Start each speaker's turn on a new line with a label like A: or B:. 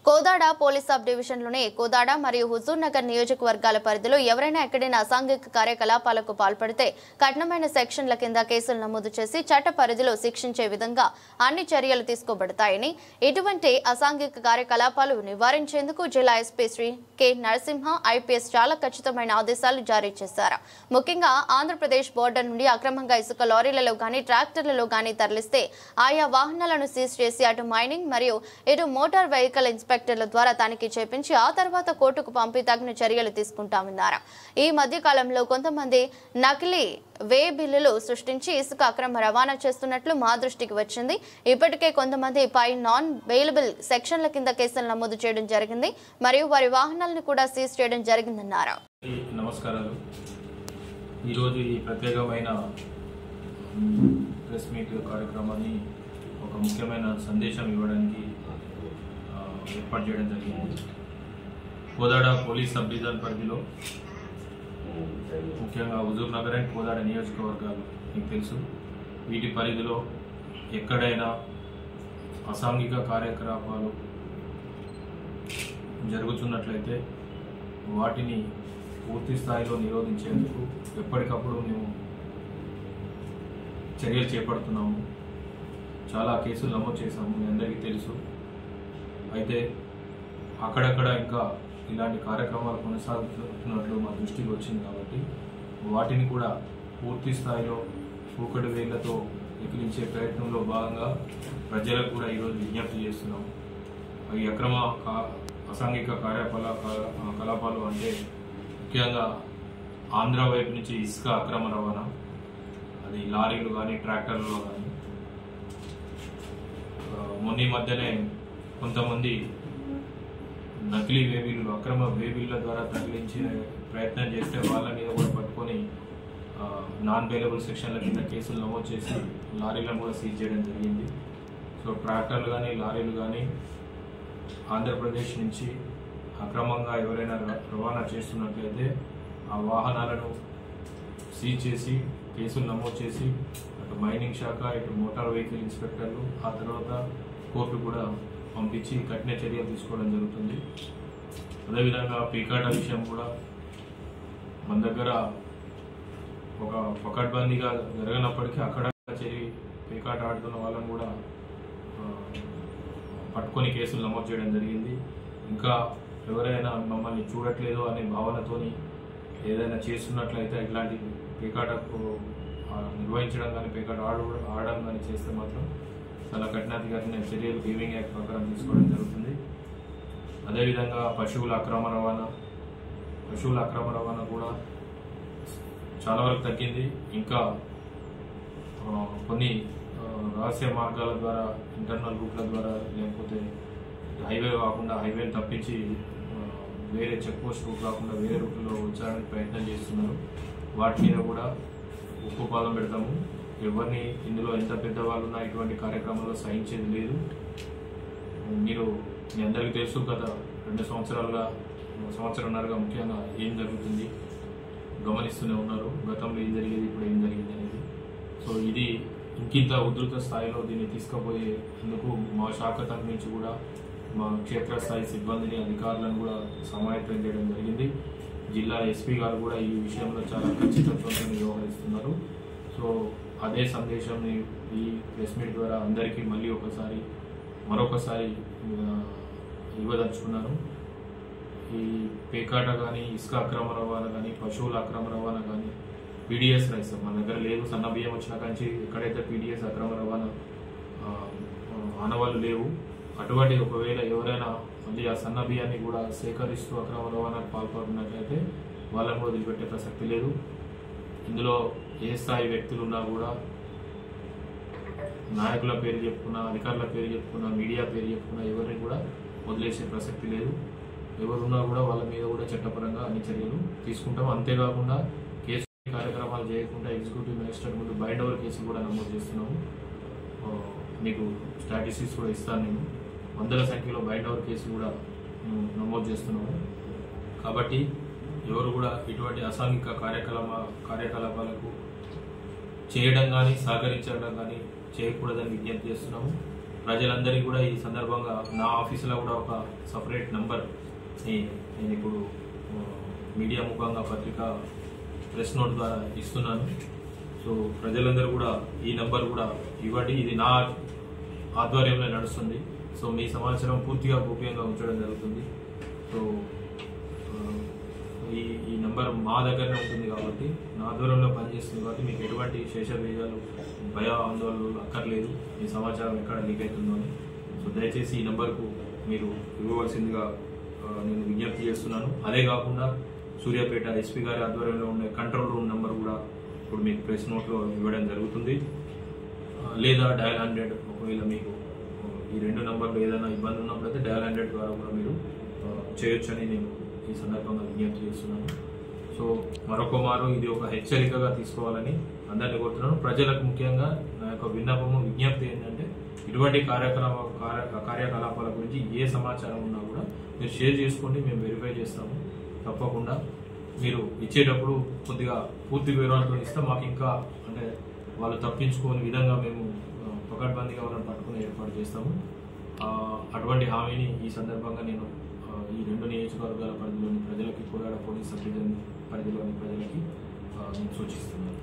A: Kodad police sub డివిజన్లోని కోదాడ మరియు హుజూర్ నగర్ నియోజకవర్గాల పరిధిలో ఎవరైనా ఎక్కడైనా అసాంఘిక కార్యకలాపాలకు పాల్పడితే కఠినమైన సెక్షన్ల కింద కేసులు నమోదు చేసి చట్ట పరిధిలో శిక్షించే విధంగా అన్ని చర్యలు తీసుకోబడతాయని, ఇటువంటి అసాంఘిక కార్యకలాపాలు నివారించేందుకు జిల్లా SP Shri K Narasimha IPS చాలా ఖచ్చితమైన ఆదేశాలు జారీ చేశారు. ముఖ్యంగా ఆంధ్రప్రదేశ్ బోర్డర్ నుండి అక్రమంగా ఇసుక లారీలలో గానీ ట్రాక్టర్లలో గానీ తరలిస్తే ఆయా వాహనాలను సీజ్ చేసి అటు మైనింగ్ మరియు ఇటు మోటార్ వెహికల్ ఇన్స్పెక్టర్ల ద్వారా తనిఖీ చేపించి ఆ తర్వాత కోర్టుకు పంపి తగిన చర్యలు తీసుకుంటామన్నారు. ఈ మధ్య కాలంలో కొంతమంది నకిలీ వే బిల్లులు సృష్టించి ఇసుక అక్రమ రవాణా చేస్తున్నట్లు మా దృష్టికి వచ్చింది. ఇప్పటికే కొంతమంది పై నాన్ బెయిలబుల్ సెక్షన్ల కింద కేసులు నమోదు చేయడం జరిగింది మరియు వారి వాహనాలను కూడా సీజ్ చేయడం జరిగిందన్నారు.
B: నమస్కారాలు. ఈరోజు ఈ ప్రత్యేకమైన ప్రెస్ మీట్ కార్యక్రమాన్ని ఒక ముఖ్యమైన సందేశం ఇవ్వడానికి ఏర్పాటు చేయడం జరిగింది. కోదాడ పోలీస్ సబ్ డివిజన్ పరిధిలో ముఖ్యంగా హుజూర్ నగర్ అండ్ కోదాడ నియోజకవర్గాలు మీకు తెలుసు. వీటి పరిధిలో ఎక్కడైనా అసాంఘిక కార్యకలాపాలు జరుగుతున్నట్లయితే వాటిని పూర్తి స్థాయిలో నిరోధించేందుకు ఎప్పటికప్పుడు మేము చర్యలు చేపడుతున్నాము. చాలా కేసులు నమోదు చేశాము, మీ అందరికీ తెలుసు. అయితే అక్కడక్కడ ఇంకా ఇలాంటి కార్యక్రమాలు కొనసాగుతున్నట్లు మా దృష్టికి వచ్చింది కాబట్టి వాటిని కూడా పూర్తి స్థాయిలో కూకటి వేళ్లతో ఎక్కిరించే ప్రయత్నంలో భాగంగా ప్రజలకు కూడా ఈరోజు విజ్ఞప్తి చేస్తున్నాం. ఈ అక్రమ అసాంఘిక కార్యకలాపాలు అంటే ముఖ్యంగా ఆంధ్ర వైపు నుంచి ఇసుక అక్రమ రవాణా, అది లారీలు కానీ ట్రాక్టర్లలో కానీ. మొన్న మధ్యనే కొంతమంది నకిలీ వేబిల్లు అక్రమ వేబిల్ల ద్వారా తరలించే ప్రయత్నం చేస్తే వాళ్ళ మీద కూడా పట్టుకొని నాన్ బెయిలబుల్ సెక్షన్ల కింద కేసులు నమోదు చేసి లారీలను కూడా సీజ్ చేయడం జరిగింది. సో ట్రాక్టర్లు కానీ లారీలు కానీ ఆంధ్రప్రదేశ్ నుంచి అక్రమంగా ఎవరైనా రవాణా చేస్తున్నట్లయితే ఆ వాహనాలను సీజ్ చేసి కేసులు నమోదు చేసి అటు మైనింగ్ శాఖ ఇటు మోటార్ వెహికల్ ఇన్స్పెక్టర్లు ఆ తర్వాత కోర్టు కూడా పంపించి కఠిన చర్యలు తీసుకోవడం జరుగుతుంది. అదేవిధంగా పీకాట విషయం కూడా మన దగ్గర ఒక పకడ్బందీగా జరగనప్పటికీ అక్కడ పీకాట ఆడుతున్న వాళ్ళని కూడా పట్టుకొని కేసులు నమోదు చేయడం జరిగింది. ఇంకా ఎవరైనా మమ్మల్ని చూడట్లేదు అనే భావనతోని ఏదైనా చేస్తున్నట్లయితే ఇట్లాంటి పీకాటకు నిర్వహించడం కానీ పీకాట ఆడడం కానీ చేస్తే మాత్రం చాలా కఠినాధికారిన చర్యలు గేమింగ్ యాక్ట్ ప్రకారం తీసుకోవడం జరుగుతుంది. అదేవిధంగా పశువుల అక్రమ రవాణా కూడా చాలా వరకు తగ్గింది. ఇంకా కొన్ని రహస్య మార్గాల ద్వారా ఇంటర్నల్ రూట్ల ద్వారా లేకపోతే హైవే కాకుండా హైవేని తప్పించి వేరే చెక్ పోస్ట్ రూట్ కాకుండా వేరే రూట్లో వచ్చడానికి ప్రయత్నం చేస్తున్నారు. వాటి మీద కూడా ఉక్కుపాదం పెడతాము. ఎవరిని ఇందులో ఎంత పెద్దవాళ్ళు ఉన్నా ఇటువంటి కార్యక్రమాల్లో సహించేది లేదు. మీ అందరికీ తెలుసు, గత 2 సంవత్సరాలుగా ముఖ్యంగా ఏం జరుగుతుంది గమనిస్తూనే ఉన్నారు. గతంలో ఏం జరిగేది, ఇప్పుడు ఏం జరిగింది అనేది. సో ఇది ఇంకింత ఉధృత స్థాయిలో దీన్ని తీసుకుపోయేందుకు మా శాఖ తరఫు నుంచి కూడా మా క్షేత్రస్థాయి సిబ్బందిని అధికారులను కూడా సమాయత్తం చేయడం జరిగింది. జిల్లా ఎస్పీ గారు కూడా ఈ విషయంలో చాలా ఖచ్చితత్వంతో వ్యవహరిస్తున్నారు. సో అదే సందేశాన్ని ఈ ప్రెస్ మీట్ ద్వారా అందరికీ మరొకసారి ఇవ్వదలుచుకున్నాను. ఈ పేకాట కానీ ఇసుక అక్రమ రవాణా కానీ పశువుల అక్రమ రవాణా కానీ పీడిఎస్ రైస్ మన దగ్గర లేదు. సన్న బియ్యం వచ్చిన కంచి ఎక్కడైతే పీడిఎస్ అక్రమ రవాణా ఆనవాళ్ళు లేవు, అటువంటి ఒకవేళ ఎవరైనా మళ్ళీ ఆ సన్న బియ్యాన్ని కూడా సేకరిస్తూ అక్రమ రవాణాకు పాల్పడినట్లయితే వాళ్ళని కూడా వదిలిపెట్టే ప్రసక్తి లేదు. ఇందులో ఏ స్థాయి వ్యక్తులు ఉన్నా కూడా నాయకుల పేరు చెప్పుకున్నా, అధికారుల పేరు చెప్పుకున్నా, మీడియా పేరు చెప్పుకున్నా ఎవరిని కూడా వదిలేసే ప్రసక్తి లేదు. ఎవరున్నా కూడా వాళ్ళ మీద కూడా చట్టపరంగా అన్ని చర్యలు తీసుకుంటాం. అంతేకాకుండా కేసు కార్యక్రమాలు చేయకుండా ఎగ్జిక్యూటివ్ మేజిస్ట్రేట్ ముందు బైండ్ ఓవర్ కేసులు కూడా నమోదు చేస్తున్నాము. మీకు స్టాటిస్టిక్స్ కూడా ఇస్తాను. నేను వందల సంఖ్యలో బైండ్ ఓవర్ కేసులు కూడా నమోదు చేస్తున్నాము. కాబట్టి ఎవరు కూడా ఇటువంటి అసాంఘిక కార్యకలాపాలకు చేయడం కానీ సహకరించడం కానీ చేయకూడదని విజ్ఞప్తి చేస్తున్నాము. ప్రజలందరికీ కూడా ఈ సందర్భంగా నా ఆఫీసులో కూడా ఒక సపరేట్ నంబర్ని నేను ఇప్పుడు మీడియా ముఖంగా పత్రిక ప్రెస్ నోట్ ద్వారా ఇస్తున్నాను. సో ప్రజలందరూ కూడా ఈ నంబర్ కూడా ఇవ్వండి. ఇది నా ఆధ్వర్యంలో నడుస్తుంది. సో మీ సమాచారం పూర్తిగా గోప్యంగా ఉంచడం జరుగుతుంది. సో ఈ నంబర్ మా దగ్గరనే ఉంటుంది కాబట్టి, నా ఆధ్వర్యంలో పనిచేస్తుంది కాబట్టి మీకు ఎటువంటి శేషబీజాలు భయ ఆందోళనలు అక్కర్లేదు. మీ సమాచారం ఎక్కడ లీక్ అవుతుందో అని. సో దయచేసి ఈ నంబర్కు మీరు ఇవ్వవలసిందిగా నేను విజ్ఞప్తి చేస్తున్నాను. అదే కాకుండా సూర్యాపేట ఎస్పీ గారి ఆధ్వర్యంలో ఉండే కంట్రోల్ రూమ్ నెంబర్ కూడా ఇప్పుడు మీకు ప్రెస్ నోట్లో ఇవ్వడం జరుగుతుంది. లేదా డయల్ 100, ఒకవేళ మీకు ఈ 2 నంబర్లు ఏదైనా ఇబ్బంది ఉన్నప్పుడైతే డయల్ 100 ద్వారా కూడా మీరు చేయొచ్చని నేను ఈ సందర్భంగా విజ్ఞప్తి చేస్తున్నాను. సో మరొక మారు ఇది ఒక హెచ్చరికగా తీసుకోవాలని అందరినీ కోరుతున్నాను. ప్రజలకు ముఖ్యంగా నా యొక్క విన్నపము విజ్ఞప్తి ఏంటంటే, ఇటువంటి కార్యకలాపాల గురించి ఏ సమాచారం ఉన్నా కూడా మీరు షేర్ చేసుకోండి, మేము వెరిఫై చేస్తాము. తప్పకుండా మీరు ఇచ్చేటప్పుడు కొద్దిగా పూర్తి వివరాలతో ఇస్తే మాకు ఇంకా అంటే వాళ్ళు తప్పించుకోని విధంగా మేము పకడ్బందీగా వాళ్ళని పట్టుకుని ఏర్పాటు చేస్తాము. అటువంటి హామీని ఈ సందర్భంగా నేను ఈ 2 నియోజకవర్గాల పరిధిలోని ప్రజలకి, కోదాడ పోలీస్ సబ్ డివిజన్ పరిధిలోని ప్రజలకి నేను సూచిస్తున్నాను.